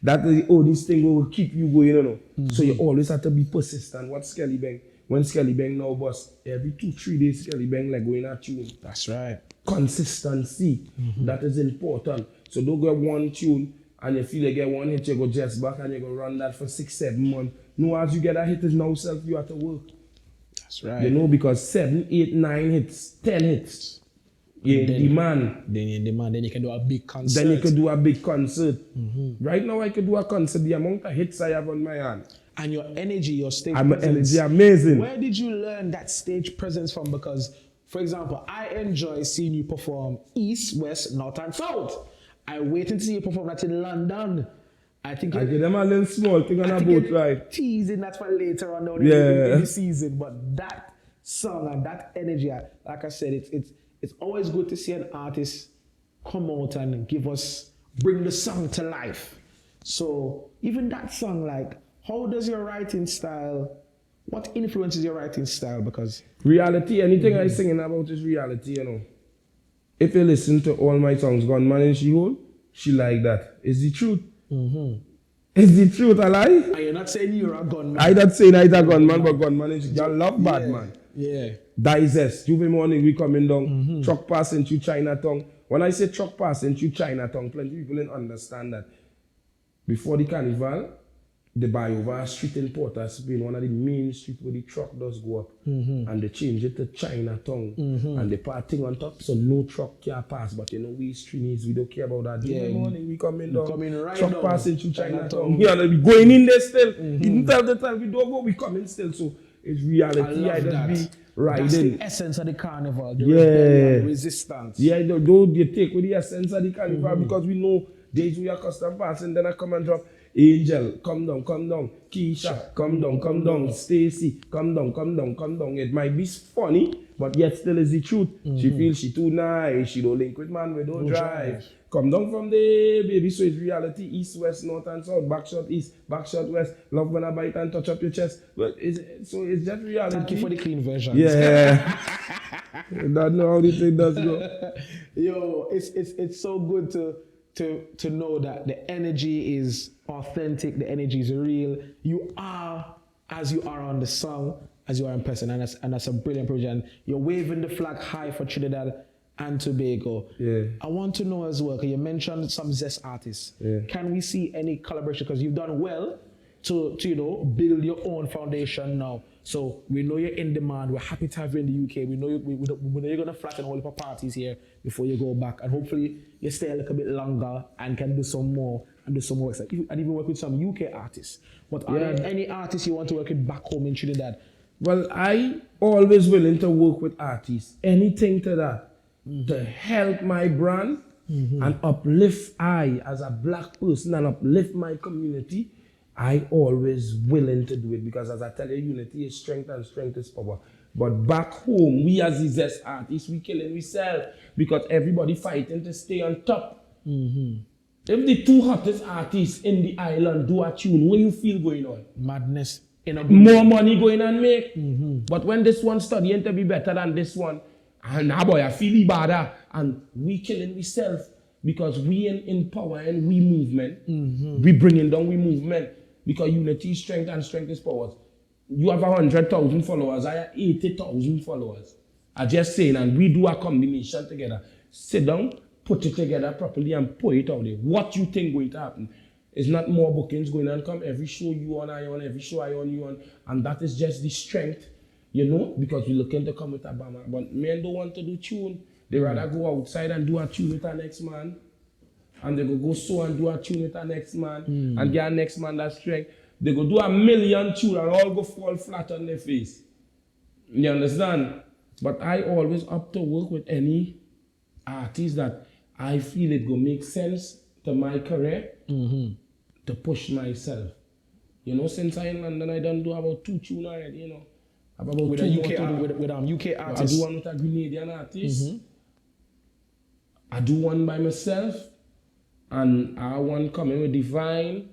That is the only thing that will keep you going, you know. So you always have to be persistent. What Skelly Bang? When Skelly Bang now bust, every 2-3 days Skelly Bang like going at tune. That's right. Consistency. That is important. So don't get one tune and you feel you get one hit, you go just back and you go run that for 6-7 months. No, as you get a hit is now self, you have to work. That's right. You know, because 7, 8, 9 hits, 10 hits. You're in demand. Then you're in demand. Then you can do a big concert. Then you can do a big concert. Right now I could do a concert, the amount of hits I have on my hand. And your energy, your stage presence. Energy amazing. Where did you learn that stage presence from? Because, for example, I enjoy seeing you perform East, West, North, and South. I waited to see you perform that in London. I think I give them a little small thing on a boat ride. Teasing that for later on down in the season. But that song and that energy, like I said, it's always good to see an artist come out and bring the song to life. So even that song, like, how does your writing style, what influences your writing style? Because reality, anything I singing about is reality, you know. If you listen to all my songs, Gunman and she like that. It's the truth. Is the truth a lie? And you're not saying you're a gunman. I not saying I'm a gunman, but gunman and you love bad man. Yeah. Digest. Juve morning we coming down. Truck passing through Chinatown. When I say truck passing through Chinatown, plenty of people didn't understand that. Before the carnival, they buy over a street in Port of Spain, one of the main streets where the truck does go up. And they change it to Chinatown. And they put a thing on top so no truck can pass. But you know, we streets, we don't care about that. In the morning, we coming down. Right truck down. passing through Chinatown. Yeah, we going in there still. You tell the time we don't go, we coming still. So it's reality. I just be riding. That's the essence of the carnival. The rebellion, the resistance. Yeah, don't you take with the essence of the carnival because we know days we are custom passing, then I come and drop. Angel, come down. Keisha, come down. Stacy, come down. It might be funny, but yet still is the truth. She feels she too nice. She don't link with man, we don't drive. Come down from there, baby. So it's reality. East, West, North, and South. Back shot East, back shot West. Love when I bite and touch up your chest. But it's just reality. Thank you for the clean version. Yeah. Don't know how the thing does go. Yo, it's so good to know that the energy is authentic, the energy is real. You are as you are on the song, as you are in person, and that's a brilliant project. And you're waving the flag high for Trinidad and Tobago. Yeah. I want to know as well, because you mentioned some Zest artists. Yeah. Can we see any collaboration? Because you've done well to you know, build your own foundation now. So we know you're in demand. We're happy to have you in the UK. We know we know you're gonna flatten all the parties here before you go back, and hopefully you stay a little bit longer and can do some more and do some more stuff, and even work with some UK artists. But are there any artists you want to work with back home in Trinidad? Well, I always willing to work with artists. Anything to that to help my brand and uplift I as a black person and uplift my community. I always willing to do it, because as I tell you, unity is strength and strength is power. But back home, we as the Zest artists, we killing ourselves because everybody fighting to stay on top. If the two hottest artists in the island do a tune, what you feel going on? Madness. More money going and make. But when this one studying to be better than this one, and now boy, I feel better, and we killing ourselves because we in power and we movement. We bringing down we movement. Because unity is strength and strength is power. You have 100,000 followers, I have 80,000 followers. I just saying, and we do a combination together. Sit down, put it together properly and put it out there. What you think going to happen? It's not more bookings going on come. Every show you on, I on, every show I on, you on. And that is just the strength, you know, because we're looking to come with a banner. But men don't want to do tune. They rather go outside and do a tune with our next man. And they go so and do a tune with our next man and get our next man that strength. They go do a million tune and all go fall flat on their face. You understand? But I always up to work with any artist that I feel it go make sense to my career to push myself. You know, since I in London, I done do about 2 tunes already, you know. About with two a more UK, to do. with UK artists. I do one with a Grenadian artist. I do one by myself. And I want coming with Divine,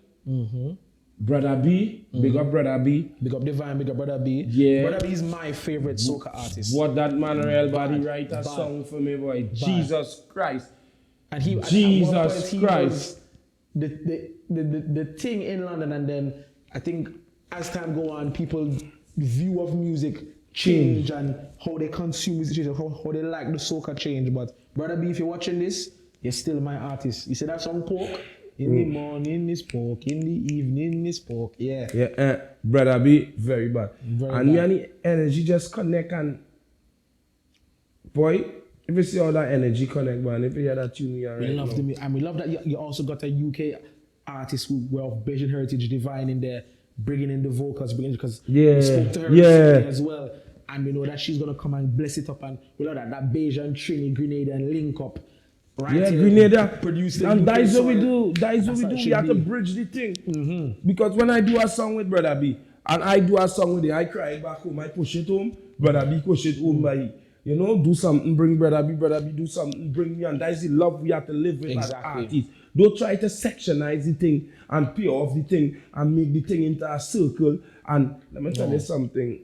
Brother B, big up Brother B. Big up Divine, big up Brother B. Yeah. Brother B is my favorite soca artist. What that man real body write a song for me, boy. Jesus Christ. And he Jesus Christ. The thing in London, and then I think as time go on, people's view of music change and how they consume music change, how they like the soca change. But Brother B, if you're watching this, you're still my artist. You see that song, Pork? In the morning is pork, in the evening is pork. Yeah. Yeah, Brother B, very bad. Very and bad. me and the energy just connect, and boy, if you see all that energy connect, man, if you hear that tune, you're We right love now. the, and we love that you also got a UK artist who were of Belgian heritage, Divine, in there, bringing in the vocals, because we spoke to her recently as well. And we know that she's gonna come and bless it up, and we love that Belgian, Trini, Grenadian link up. Right, yeah, Grenada. Produce And UK that's what we soil. do. That's what we do. We have to bridge the thing. Because when I do a song with Brother B, and I do a song with him, I cry back home, I push it home, Brother B push it home by, you know, do something, bring Brother B do something, bring me, and that's the love we have to live with as artists. Don't try to sectionize the thing and peel off the thing and make the thing into a circle. And let me tell you something.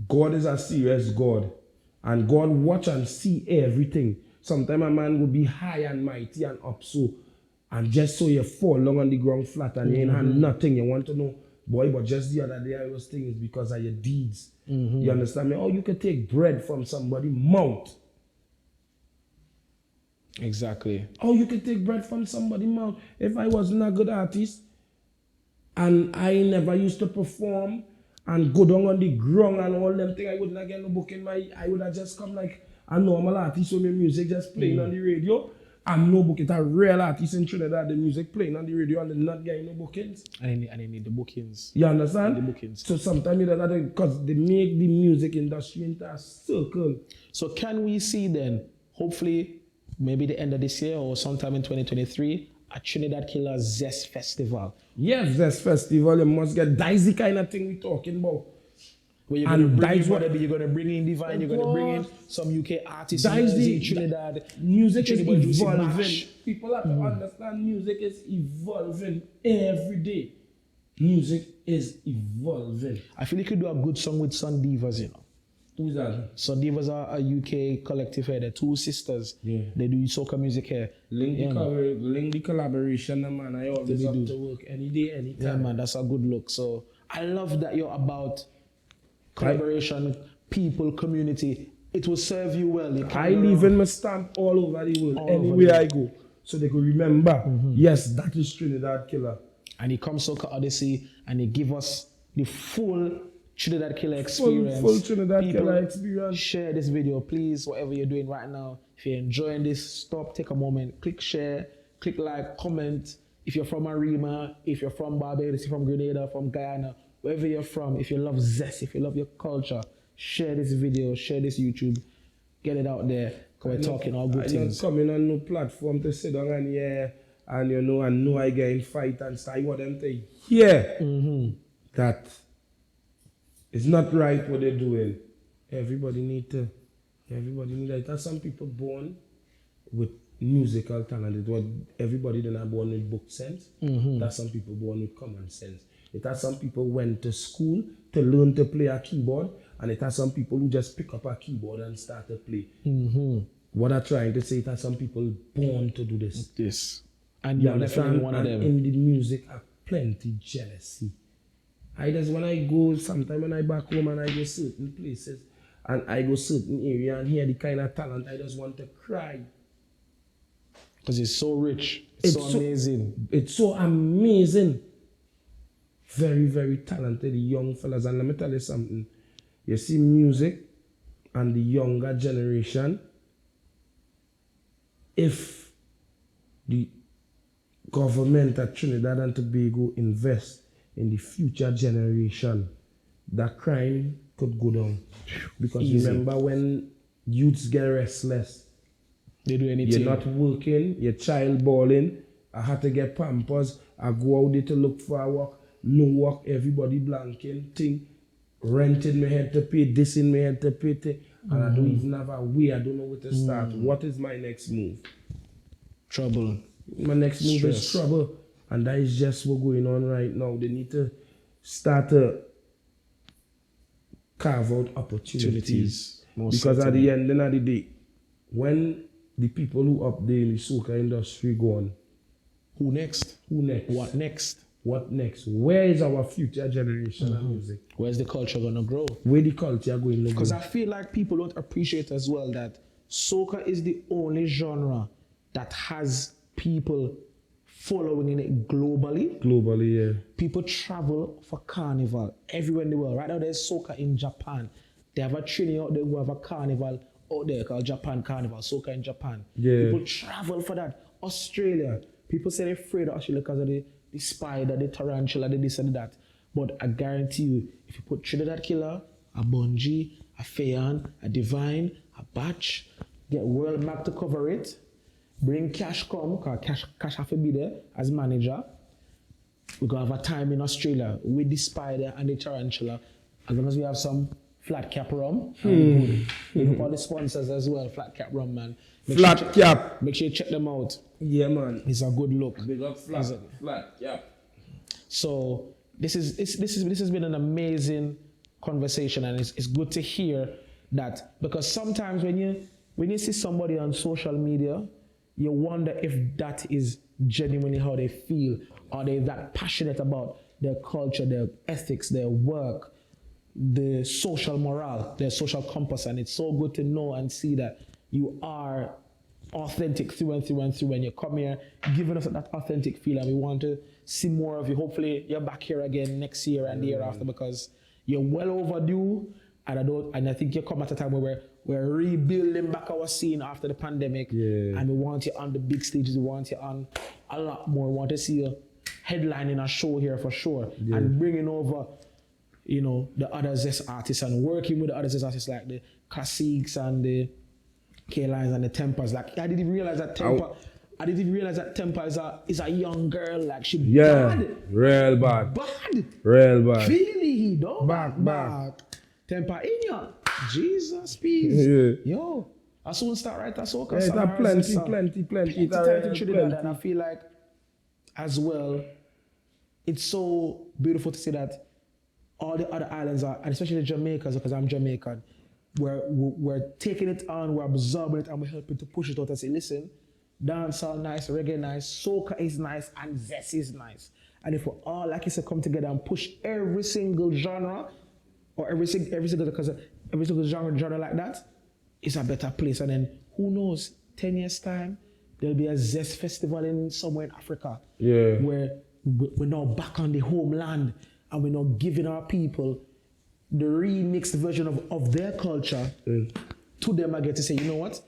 God is a serious God. And God watch and see everything. Sometimes a man will be high and mighty and up so, and just so you fall long on the ground flat and you ain't had nothing. You want to know, boy, but just the other day I was thinking it's because of your deeds. You understand me? Oh, you can take bread from somebody's mouth. Exactly. Oh, you can take bread from somebody's mouth. If I wasn't a good artist and I never used to perform and go down on the ground and all them things, I wouldn't have get no book in my, I would have just come like a normal artist with my music just playing on the radio. And no book. It's a real artist in Trinidad, the music playing on the radio and they're not getting no bookings. And they need the bookings. You understand? The bookings. So sometimes because they make the music industry into a circle. So can we see then, hopefully, maybe the end of this year or sometime in 2023, a Trinidad Killa Zest Festival? Yes, Zest Festival, you must get, that's the kind of thing we're talking about. Where you're going to bring in Divine, you're going to bring in some UK artists in Trinidad. Music is evolving. Mash. People have to understand music is evolving every day. Music is evolving. I feel you could do a good song with Sun Divas, you know. Who's that? Sun Divas are a UK collective here. They're 2 sisters. Yeah. They do soca music here. Link the collaboration, man. I always have to work any day, anytime. Yeah, man, that's a good look. So I love that you're about collaboration, people, community. It will serve you well. I leave in my stamp all over the world, anywhere I go. So they could remember, yes, that is Trinidad Killa. and he comes Soca Odyssey and he give us the full Trinidad Killa experience. Full Trinidad Killa experience. Share this video, please, whatever you're doing right now. If you're enjoying this, stop, take a moment, click share, click like, comment. If you're from Arima, if you're from Barbados, if you're from Grenada, from Guyana, wherever you're from, if you love zest, if you love your culture, share this video, share this YouTube, get it out there, because we're talking all good things. I'm not coming on no platform to sit down and hear, and you know, and know I get in fight and stuff. I want them to hear that it's not right what they're doing. Everybody need that. There's some people born with musical talent. It was everybody then are born with book sense. There's some people born with common sense. It has some people went to school to learn to play a keyboard, and it has some people who just pick up a keyboard and start to play. What I'm trying to say, it has some people born to do this. And you're definitely one of them. In the music, are plenty jealousy. When I go, sometimes when I back home and I go certain places and I go certain area and hear the kind of talent, I just want to cry. Because it's so rich. It's so amazing. It's so amazing. Very, very talented young fellas. And let me tell you something. You see music and the younger generation, if the government at Trinidad and Tobago invest in the future generation, that crime could go down. Because remember when youths get restless, they do anything. You're not working, your child balling, I had to get pampers, I go out there to look for a work, no work, everybody blanking, thing, rent in my head to pay, this in my head to pay, thing, and I don't even have a way, I don't know where to start. What is my next move? Trouble. My next move is trouble. And that is just what's going on right now. They need to start to carve out opportunities. Because at the end of the day, when the people who up there in the soca industry gone, who next? What next? What next? Where is our future generation of music? Where's the culture going to grow? Where the culture going to grow? Because I feel like people don't appreciate as well that soca is the only genre that has people following it globally. Globally, yeah. People travel for carnival everywhere in the world. Right now there's soca in Japan. They have a training out there who have a carnival out there called Japan Carnival, soca in Japan. Yeah. People travel for that. Australia, people say they're afraid of Australia because of the spider, the tarantula, the this and that. But I guarantee you, if you put Trinidad Killa, a Bungie, a Fayan, a Divine, a Batch, get WORLMAG to cover it, bring Cash come, because Cash have to be there as manager. We're going to have a time in Australia with the spider and the tarantula. As long as we have some flat cap rum, and good. We look all the sponsors as well, flat cap rum, man. Make sure you check them out. Yeah, man. It's a good look. Big up flat cap. So this has been an amazing conversation, and it's good to hear that, because sometimes when you see somebody on social media, you wonder if that is genuinely how they feel. Are they that passionate about their culture, their ethics, their work, the social morale, their social compass? And it's so good to know and see that you are authentic through and through and through when you come here, giving us that authentic feel, and we want to see more of you. Hopefully you're back here again next year and the year after, because you're well overdue, and I think you come at a time where we're rebuilding back our scene after the pandemic, and we want you on the big stages, we want you on a lot more, we want to see you headlining a show here for sure, and bringing over, you know, the other Zest artists and working with the other Zest artists like the Classics and the K-Lines and the Tempers. Like, I didn't even realize that Temper is a young girl. Like, she bad. Real bad. Bad. Real bad. Really, though. Back. Temper in ya. Jesus, peace. Yo, I soon start right at SOCA. It's a plenty. Time to Trinidad, and I feel like, as well, it's so beautiful to see that all the other islands are, and especially the Jamaicans, because I'm Jamaican, we're taking it on, we're absorbing it, and we're helping to push it out and say, listen, dancehall nice, reggae nice, soca is nice, and zest is nice. And if we all, like you said, come together and push every single genre, or every single genre like that, it's a better place. And then who knows, 10 years time, there'll be a zest festival in somewhere in Africa, where we're now back on the homeland and we're now giving our people the remixed version of their culture to them. I get to say, you know what?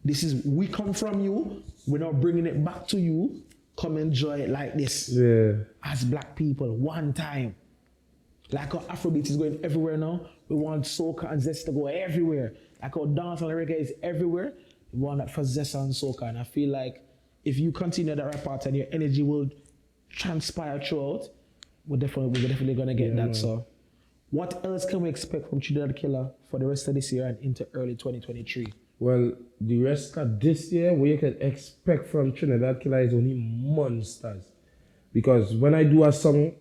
This is, we come from you, we're now bringing it back to you. Come enjoy it like this. Yeah. As black people, one time. Like our Afrobeat is going everywhere now, we want soca and zest to go everywhere. Like our dancehall and reggae is everywhere, we want that for zest and soca. And I feel like if you continue that right part and your energy will transpire throughout, we're definitely gonna get that. So what else can we expect from Trinidad Killa for the rest of this year and into early 2023? Well, the rest of this year, what you can expect from Trinidad Killa is only monsters. Because when I do a song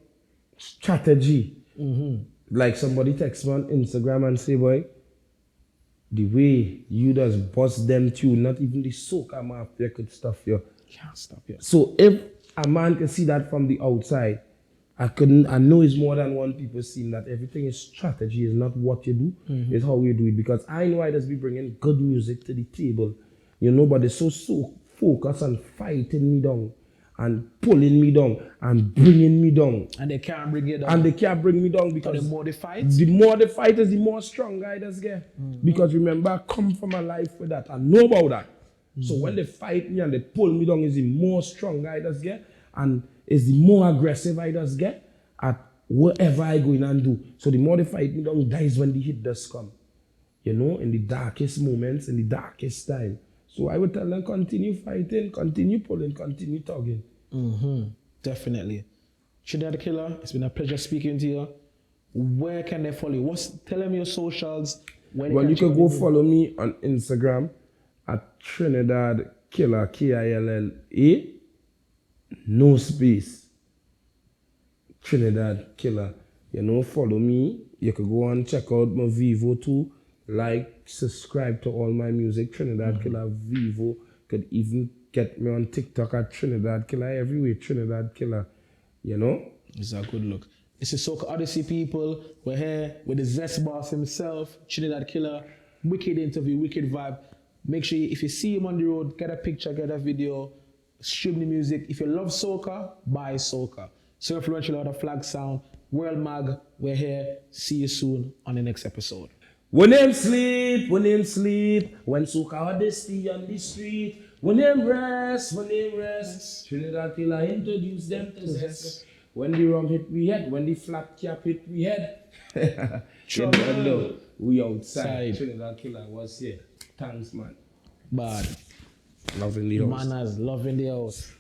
strategy, like somebody texts me on Instagram and say, boy, the way you just bust them tune, not even the SOCA Mafia could stop you. Can't stop you. So if a man can see that from the outside, I know it's more than one people seeing that everything is strategy, is not what you do, it's how you do it. Because I know I just be bringing good music to the table, you know, but they're so focused on fighting me down and pulling me down and bringing me down. And they can't bring you down. And they can't bring me down because the more they fight, the more strong I just get. Because remember, I come from a life with that. I know about that. So when they fight me and they pull me down, is the more strong I just get. And is the more aggressive I just get at whatever I go in and do. So the more they fight me down, that is when the hit does come. You know, in the darkest moments, in the darkest time. So I would tell them, continue fighting, continue pulling, continue talking. Definitely. Trinidad Killa, it's been a pleasure speaking to you. Where can they follow you? Tell them your socials. Well, you can go follow me on Instagram at Trinidad Killa, Killa, no space. Trinidad Killa. You know, follow me. You can go and check out my Vivo too. Like, subscribe to all my music. Trinidad Killa, Vivo. Could even get me on TikTok at Trinidad Killa. Everywhere, Trinidad Killa. You know? It's a good look. This is Soca Odyssey, people. We're here with the Zest Boss himself, Trinidad Killa. Wicked interview, wicked vibe. Make sure if you see him on the road, get a picture, get a video. Stream the music. If you love soca, buy soca. So influential out of Flag Sound, WORLMAG, we're here. See you soon on the next episode. When them sleep, when soca Odyssey on the street, when them rest, Trinidad Killa introduce them to zest. When the rum hit we head, when the flat cap hit we head. Trouble. We outside. Trinidad Killa was here. Thanks, man. Bad. Loving the house. Manners, loving the house.